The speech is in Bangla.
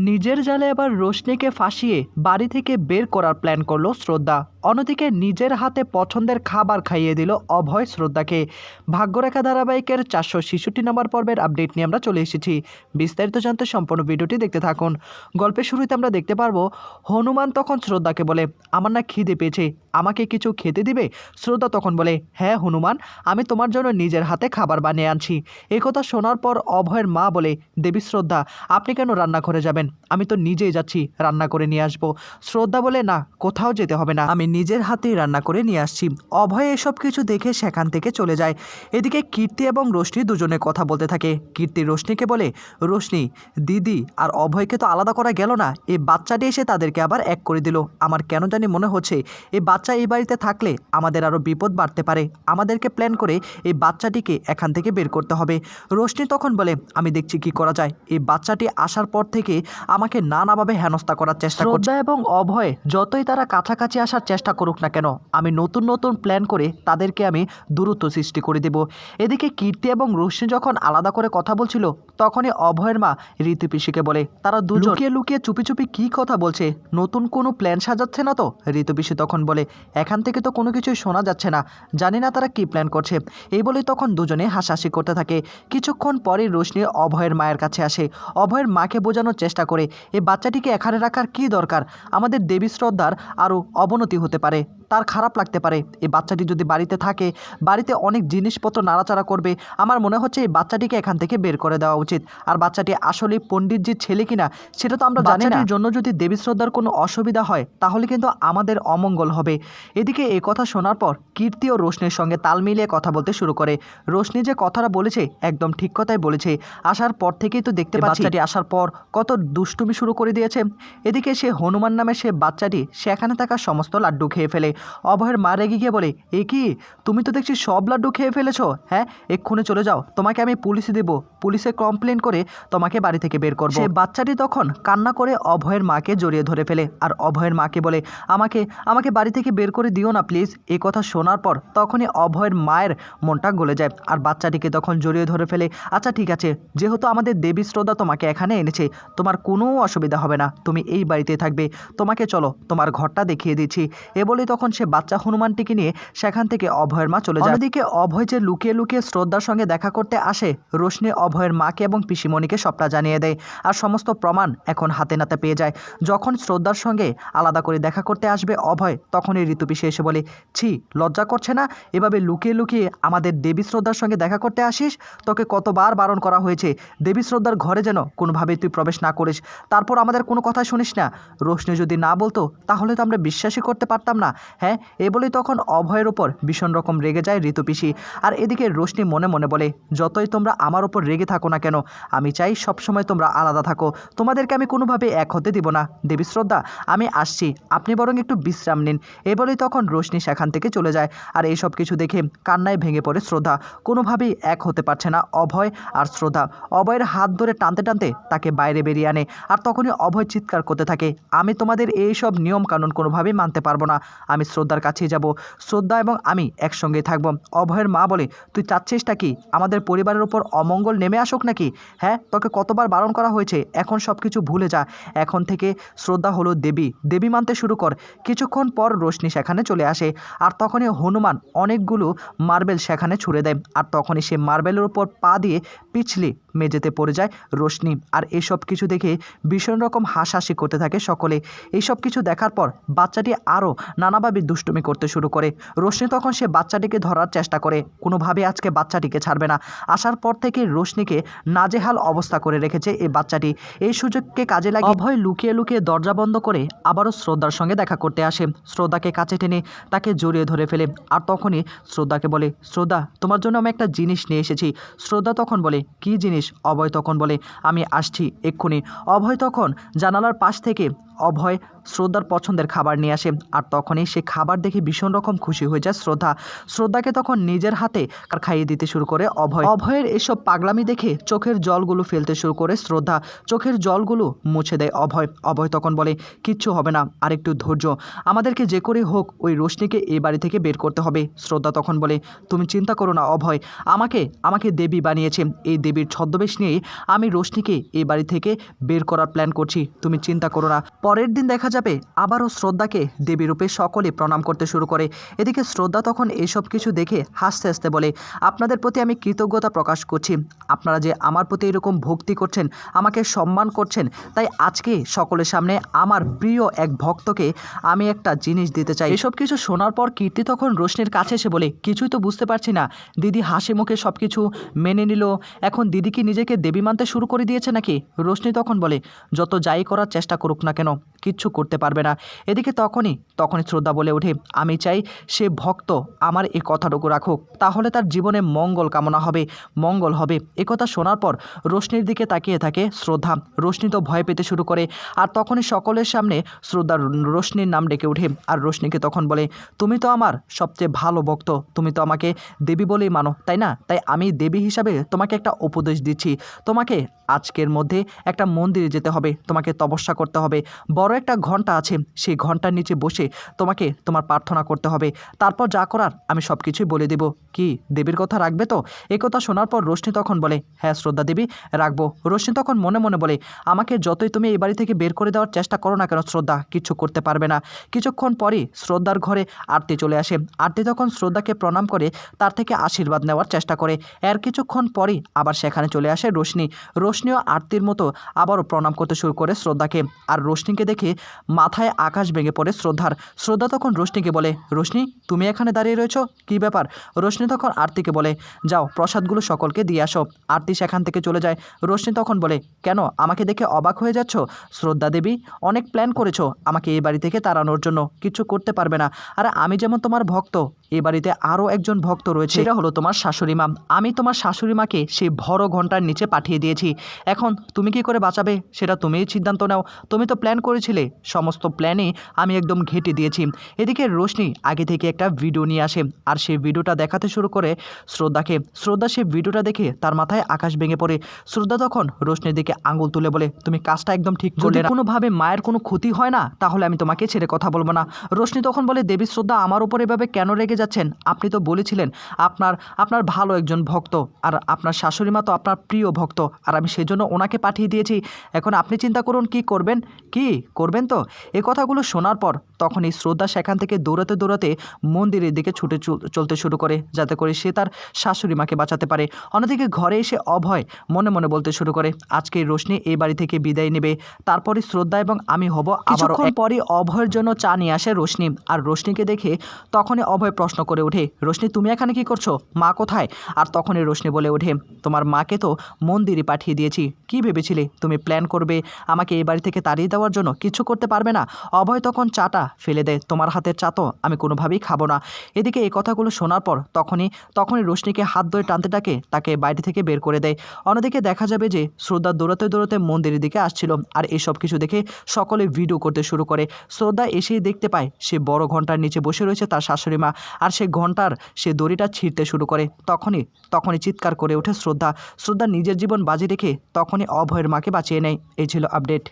নিজের জালে আবার রোশনিকে ফাঁসিয়ে বাড়ি থেকে বের করার প্ল্যান করলো শ্রদ্ধা। অন্যদিকে নিজের হাতে পছন্দের খাবার খাইয়ে দিল অভয় শ্রদ্ধাকে। ভাগ্যরেখা ধারাবাহিকের 466 নম্বর পর্বের আপডেট নিয়ে আমরা চলে এসেছি। বিস্তারিত জানতে সম্পূর্ণ ভিডিওটি দেখতে থাকুন। গল্পের শুরুতে আমরা দেখতে পারবো হনুমান তখন শ্রদ্ধাকে বলে, আমার না খিদে পেয়েছে, আমাকে কিছু খেতে দিবে? শ্রদ্ধা তখন বলে, হ্যাঁ হনুমান, আমি তোমার জন্য নিজের হাতে খাবার বানিয়ে আনছি। এই কথা শোনার পর অভয়ের মা বলে, দেবী শ্রদ্ধা, আপনি কেন রান্নাঘরে যাবেন? আমি তো নিজেই যাচ্ছি, রান্না করে নিয়ে আসবো। শ্রদ্ধা বলে, না, কোথাও যেতে হবে না, আমি নিজের হাতেই রান্না করে নিয়ে আসছি। অভয় এসব কিছু দেখে সেখান থেকে চলে যায়। এদিকে কীর্তি এবং রোশনি দুজনে কথা বলতে থাকে। কীর্তি রোশনিকে বলে, রোশনি দিদি আর অভয়কে তো আলাদা করা গেল না, এই বাচ্চাটি এসে তাদেরকে আবার এক করে দিল। আমার কেন জানি মনে হচ্ছে এই বাচ্চা এই বাড়িতে থাকলে আমাদের আরও বিপদ বাড়তে পারে। আমাদেরকে প্ল্যান করে এই বাচ্চাটিকে এখান থেকে বের করতে হবে। রোশনি তখন বলে, আমি দেখছি কি করা যায়। এই বাচ্চাটি আসার পর থেকে আমাকে নানাভাবে হেনস্থা করার চেষ্টা করছে। শ্রদ্ধা এবং অভয় যতই তারা কাছাকাছি আসার চেষ্টা করুক না কেন, আমি নতুন নতুন প্ল্যান করে তাদেরকে আমি দূরত্ব সৃষ্টি করে দেব। এদিকে কীর্তি এবং রোশনি যখন আলাদা করে কথা বলছিল, তখনই অভয়ের মা ঋতু পিসিকে বলে, তারা দুজন লুকিয়ে লুকিয়ে চুপি চুপি কি কথা বলছে, নতুন কোনো প্ল্যান সাজাচ্ছে না তো? ঋতু পিসি তখন বলে, এখান থেকে তো কোনো কিছুই শোনা যাচ্ছে না, জানি না তারা কি প্ল্যান করছে। এই বলেই তখন দুজনে হাসাহাসি করতে থাকে। কিছুক্ষণ পরে রোশনি অভয়ের মায়ের কাছে আসে। অভয়ের মাকে বোঝানোর চেষ্টা করে, এই বাচ্চাটিকে এখানে রাখার কি দরকার? আমাদের দেবী শ্রদ্ধার আরও অবনতি হতে পারে, তার খারাপ লাগতে পারে। এই বাচ্চাটি যদি বাড়িতে থাকে, বাড়িতে অনেক জিনিসপত্র নাড়াচাড়া করবে। আমার মনে হচ্ছে এই বাচ্চাটিকে এখান থেকে বের করে দেওয়া উচিত। আর বাচ্চাটি আসলে পণ্ডিতজির ছেলে কিনা সেটা তো আমরা জানি না। বাচ্চাটির জন্য যদি দেবী শ্রদ্ধার কোনো অসুবিধা হয়, তাহলে কিন্তু আমাদের অমঙ্গল হবে। এদিকে এই কথা শোনার পর কীর্তি ও রোশনির সঙ্গে তাল মিলিয়ে কথা বলতে শুরু করে। রোশনি যে কথাটা বলেছে একদম ঠিক কথাই বলেছে। আসার পর থেকেই তো দেখতে পাচ্ছি বাচ্চাটি আসার পর কত দুষ্টুমি শুরু করে দিয়েছে। এদিকে সে হনুমান নামে সে বাচ্চাটি সেখানে থাকা সমস্ত লাড্ডু খেয়ে ফেলে। অভয়ের মা রেগে গিয়ে বলে, এ কি, তুমি তো দেখছি সব লাড্ডু খেয়ে ফেলেছো। হ্যাঁ, এক্ষুনি চলে যাও, তোমাকে আমি পুলিশে দেবো, পুলিশে কমপ্লেন করে তোমাকে বাড়ি থেকে বের করবো। সে বাচ্চাটি তখন কান্না করে অভয়ের মাকে জড়িয়ে ধরে ফেলে আর অভয়ের মাকে বলে, আমাকে আমাকে বাড়ি থেকে বের করে দিও না প্লিজ। এই কথা শোনার পর তখনই অভয়ের মায়ের মনটা গলে যায় আর বাচ্চাটিকে তখন জড়িয়ে ধরে ফেলে। আচ্ছা ঠিক আছে, যেহেতু আমাদের দেবী শ্রদ্ধা তোমাকে এখানে এনেছে, তোমার কোনো অসুবিধা হবে না, তুমি এই বাড়িতে থাকবে, তোমাকে চলো তোমার ঘরটা দেখিয়ে দিচ্ছি। এ বলেই তখন সে বাচ্চা হনুমানটিকে নিয়ে সেখান থেকে অভয়ের মা চলে যায়। অন্যদিকে অভয় যে লুকিয়ে লুকিয়ে শ্রদ্ধার সঙ্গে দেখা করতে আসে, রোশনি অভয়ের মাকে এবং পিসিমণিকে সবটা জানিয়ে দেয় আর সমস্ত প্রমাণ এখন হাতে নাতে পেয়ে যায়। যখন শ্রদ্ধার সঙ্গে আলাদা করে দেখা করতে আসবে অভয়, তখনই ঋতু পিসি এসে বলে, ছি, লজ্জা করছে না এভাবে লুকিয়ে লুকিয়ে আমাদের দেবী শ্রদ্ধার সঙ্গে দেখা করতে আসিস? তোকে কতবার বারণ করা হয়েছে দেবী শ্রদ্ধার ঘরে যেন কোনোভাবেই তুই প্রবেশ না করিস, তারপর আমাদের কোনো কথা শুনিস না। রোশনি যদি না বলতো তাহলে তো আমরা বিশ্বাসই করতে পারতাম না। হ্যাঁ, এ বলেই তখন অভয়ের ওপর ভীষণ রকম রেগে যায় ঋতু পিসি। আর এদিকে রোশনি মনে মনে বলে, যতই তোমরা আমার ওপর রেগে থাকো না কেন, আমি চাই সবসময় তোমরা আলাদা থাকো, তোমাদেরকে আমি কোনোভাবে এক হতে দিব না। দেবী শ্রদ্ধা, আমি আসছি, আপনি বরং একটু বিশ্রাম নিন। এ বলেই তখন রোশনি সেখান থেকে চলে যায়। আর এই সব কিছু দেখে কান্নায় ভেঙে পড়ে শ্রদ্ধা। কোনোভাবেই এক হতে পারছে না অভয় আর শ্রদ্ধা। অভয়ের হাত ধরে টানতে টানতে তাকে বাইরে বেরিয়ে আনে। আর তখনই অভয় চিৎকার করতে থাকে, আমি তোমাদের এই সব নিয়ম কানুন কোনোভাবেই মানতে পারবো না, আমি শ্রদ্ধার কাছেই যাব, শ্রদ্ধা এবং আমি একসঙ্গে থাকবো। অভয়ের মা বলে, তুই চাচ্ছিসটা কি, আমাদের পরিবারের উপর অমঙ্গল নেমে আসুক নাকি? হ্যাঁ, তোকে কতবার বারণ করা হয়েছে, এখন সব কিছু ভুলে যা, এখন থেকে শ্রদ্ধা হলো দেবী, দেবী মানতে শুরু কর। কিছুক্ষণ পর রোশনি সেখানে চলে আসে আর তখনই হনুমান অনেকগুলো মার্বেল সেখানে ছুড়ে দেয় আর তখনই সে মার্বেলের উপর পা দিয়ে পিছলে মেঝেতে পড়ে যায় রোশনি। আর এসব কিছু দেখে ভীষণ রকম হাসাহাসি করতে থাকে সকলে। এইসব কিছু দেখার পর বাচ্চাটি আরও নানাভাবে দুষ্টুমি করতে শুরু করে। রোশনি তখন সে বাচ্চাটিকে ধরার চেষ্টা করে, কোনোভাবে আজকে বাচ্চাটিকে ছাড়বে না। আসার পর থেকে রোশনিকে নাজেহাল অবস্থা করে রেখেছে এই বাচ্চাটি। এই সুযোগকে কাজে লাগিয়ে অভয় লুকিয়ে লুকিয়ে দরজা বন্ধ করে আবারও শ্রদ্ধার সঙ্গে দেখা করতে আসে। শ্রদ্ধাকে কাছে টেনে তাকে জড়িয়ে ধরে ফেলে আর তখনই শ্রদ্ধাকে বলে, শ্রদ্ধা, তোমার জন্য আমি একটা জিনিস নিয়ে এসেছি। শ্রদ্ধা তখন বলে, কী জিনিস? অভয় তখন বলে, আমি আসছি এক্ষুনি। অভয় তখন জানালার পাশ থেকে অভয় শ্রদ্ধার পছন্দের খাবার নিয়ে আসে আর তখনই সে সে খাবার দেখে ভীষণ রকম খুশি হয়ে যায় শ্রদ্ধাকে তখন নিজের হাতে খাইয়ে দিতে শুরু করে অভয়ের এসব পাগলামি দেখে চোখের জলগুলো ফেলতে শুরু করে শ্রদ্ধা। চোখের জলগুলো মুছে দেয় অভয় তখন বলে, কিচ্ছু হবে না, আরেকটু ধৈর্য, আমাদেরকে যে করে হোক ওই রোশনিকে এই বাড়ি থেকে বের করতে হবে। শ্রদ্ধা তখন বলে, তুমি চিন্তা করো না অভয়, আমাকে দেবী বানিয়েছে, এই দেবীর ছদ্মবেশ নিয়েই আমি রোশনিকে এই বাড়ি থেকে বের করার প্ল্যান করছি, তুমি চিন্তা করো না। পরের দিন দেখা যাবে আবারও শ্রদ্ধাকে দেবী রূপে সকলে প্রণাম করতে শুরু করে। এদিকে শ্রদ্ধা তখন এসব কিছু দেখে হাসতে হাসতে বলে, আপনাদের প্রতি আমি কৃতজ্ঞতা প্রকাশ করছি, আপনারা যে আমার প্রতি এরকম ভক্তি করছেন, আমাকে সম্মান করছেন, তাই আজকে সকলের সামনে আমার প্রিয় এক ভক্তকে আমি একটা জিনিস দিতে চাই। এসব কিছু শোনার পর কীর্তি তখন রোশনির কাছে এসে বলে, কিছুই তো বুঝতে পারছি না, দিদি হাসি মুখে সব কিছু মেনে নিল, এখন দিদি কি নিজেকে দেবী মানতে শুরু করে দিয়েছে নাকি? রোশনি তখন বলে, যত যাই করার চেষ্টা করুক না কেন, কিচ্ছু করতে পারবে না। এদিকে তখনই শ্রদ্ধা বলে ওঠে, আমি চাই সে ভক্ত আমার এই কথাটুকু রাখুক, তাহলে তার জীবনে মঙ্গল কামনা হবে, মঙ্গল হবে। একথা শোনার পর রোশনির দিকে তাকিয়ে থাকে শ্রদ্ধা। রোশনি তো ভয় পেতে শুরু করে, আর তখনই সকলের সামনে শ্রদ্ধা রোশনির নাম ডেকে ওঠে, আর রোশনিকে তখন বলে, তুমি তো আমার সবচেয়ে ভালো ভক্ত, তুমি তো আমাকে দেবী বলেই মানো, তাই না? তাই আমি দেবী হিসাবে তোমাকে একটা উপদেশ দিচ্ছি, তোমাকে আজকের মধ্যে একটা মন্দিরে যেতে হবে, তোমাকে তপস্যা করতে হবে, বড় একটা ঘন্টা আছে, সেই ঘন্টার নিচে বসে তোমাকে তোমার প্রার্থনা করতে হবে, তারপর যা করার আমি সব কিছুই বলে দেব। কি দেবীর কথা রাখবে তো? এই কথা শোনার পর রোশনি তখন বলে, হ্যাঁ শ্রদ্ধা দেবী, রাখবো। রোশনি তখন মনে মনে বলে, আমাকে যতই তুমি এই বাড়ি থেকে বের করে দেওয়ার চেষ্টা করো না কেন শ্রদ্ধা, কিছু করতে পারবে না। কিছুক্ষণ পরই শ্রদ্ধার ঘরে আরতি চলে আসে। আরতি তখন শ্রদ্ধাকে প্রণাম করে তার থেকে আশীর্বাদ নেওয়ার চেষ্টা করে। এর কিছুক্ষণ পরই আবার সেখানে চলে আসে রোশনিও আরতির মতো আবারও প্রণাম করতে শুরু করে শ্রদ্ধাকে। আর রোশনিকে দেখে মাথায় আকাশ ভেঙে পড়ে শ্রদ্ধা তখন রোশনিকে বলে, রোশনি তুমি এখানে দাঁড়িয়ে রয়েছো, কি ব্যাপার? রোশনি তখন আরতিকে বলে, যাও প্রসাদগুলো সকলকে দিয়ে আসো। আরতি সেখান থেকে চলে যায়। রোশনি তখন বলে, কেন আমাকে দেখে অবাক হয়ে যাচ্ছ? শ্রদ্ধা দেবী অনেক প্ল্যান করেছো আমাকে এই বাড়ি থেকে তাড়ানোর জন্য, কিছু করতে পারবে না। আর আমি যেমন তোমার ভক্ত, এই বাড়িতে আরও একজন ভক্ত রয়েছে, সেটা হলো তোমার শাশুড়ি মা। আমি তোমার শাশুড়ি মাকে সেই বড় ঘন্টার নিচে পাঠিয়ে দিয়েছি, এখন তুমি কি করে বাঁচাবে সেটা তুমিই সিদ্ধান্ত নাও। তুমি তো প্ল্যান করেছিলে, সমস্ত প্ল্যানে আমি একদম ঘেঁটে দিয়েছি। এদিকে রোশনি আগে থেকে একটা ভিডিও নিয়ে আসে, আর সেই ভিডিওটা দেখাতে শুরু করে শ্রদ্ধাকে। শ্রদ্ধা সেই ভিডিওটা দেখে তার মাথায় আকাশ ভেঙে পড়ে। শ্রদ্ধা তখন রোশনির দিকে আঙুল তুলে বলে, তুমি কাজটা একদম ঠিক করলে না, কোনোভাবে মায়ের কোনো ক্ষতি হয় না তাহলে আমি তোমাকে ছেড়ে কথা বলবো না। রোশনি তখন বলে, দেবী শ্রদ্ধা আমার উপর এভাবে কেন রেগে যাচ্ছেন? আপনি তো বলেছিলেন আপনার ভালো একজন ভক্ত, আর আপনার শাশুড়ি মা তো আপনার প্রিয় ভক্ত, আর আমি সেজন্য ওনাকে পাঠিয়ে দিয়েছি। এখন আপনি চিন্তা করুন কি করবেন তো? এই কথাগুলো শোনার পর তখনই শ্রদ্ধা সেখান থেকে দৌড়াতে মন্দিরের দিকে ছুটে চলতে শুরু করে, যাতে করে সে তার শাশুড়ি মাকে বাঁচাতে পারে। অন্যদিকে ঘরে এসে অভয় মনে মনে বলতে শুরু করে, আজকে রোশনি এই বাড়ি থেকে বিদায় নেবে, তারপরে শ্রদ্ধা এবং আমি হব। কিছুক্ষণ পরই অভয়ের জন্য চা নিয়ে আসে রোশনি, আর রোশনিকে দেখে তখনই অভয় প্রশ্ন করে ওঠে, রোশনি তুমি এখানে কি করছো? মা কোথায়? আর তখনই রোশনি বলে ওঠে, তোমার মাকে তো মন্দিরে পাঠিয়ে দিয়েছি, কি ভেবেছিলে তুমি প্ল্যান করবে আমাকে এই বাড়ি থেকে তাড়িয়ে দেওয়ার জন্য? কিছু করতে পারবে না। অভয় তখন চাটা ফেলে দেয়, তোমার হাতের চা তো আমি কোনোভাবেই খাবো না। এদিকে এই কথাগুলো শোনার পর তখনই রোশনিকে হাত ধরে টানতে তাকে বাইরে থেকে বের করে দেয়। অন্যদিকে দেখা যাবে যে শ্রদ্ধা দৌড়াতে মন্দিরের দিকে আসছিল, আর এসব কিছু দেখে সকলে ভিডিও করতে শুরু করে। শ্রদ্ধা এসেই দেখতে পায় সে বড় ঘন্টার নিচে বসে রয়েছে তার শাশুড়ি মা, আর সে ঘন্টার সে দড়িটা ছিঁড়তে শুরু করে। তখনই চিৎকার করে ওঠে শ্রদ্ধা নিজের জীবন বাজি রেখে তখনই অভয়ের মাকে বাঁচিয়ে নেয়। এই ছিল আপডেট।